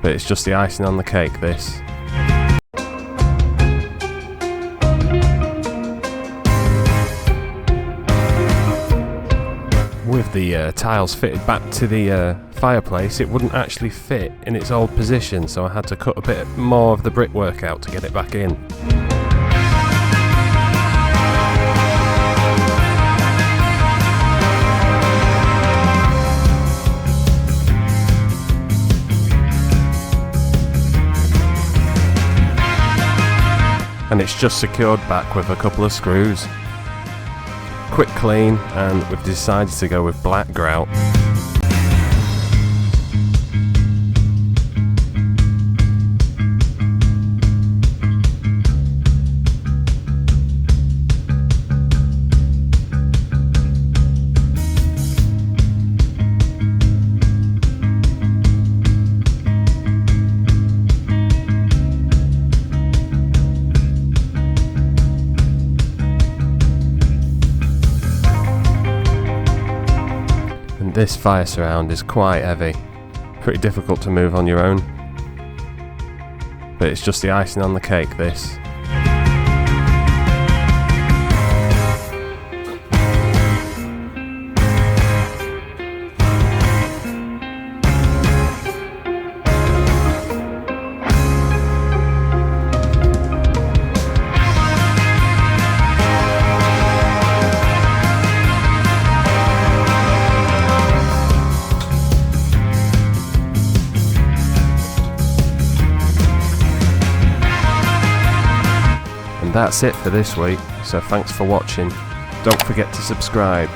but it's just the icing on the cake, this. With the tiles fitted back to the fireplace, it wouldn't actually fit in its old position, so I had to cut a bit more of the brickwork out to get it back in. And it's just secured back with a couple of screws. Quick clean, and we've decided to go with black grout. This fire surround is quite heavy, pretty difficult to move on your own, but it's just the icing on the cake, this. That's it for this week, so thanks for watching. Don't forget to subscribe.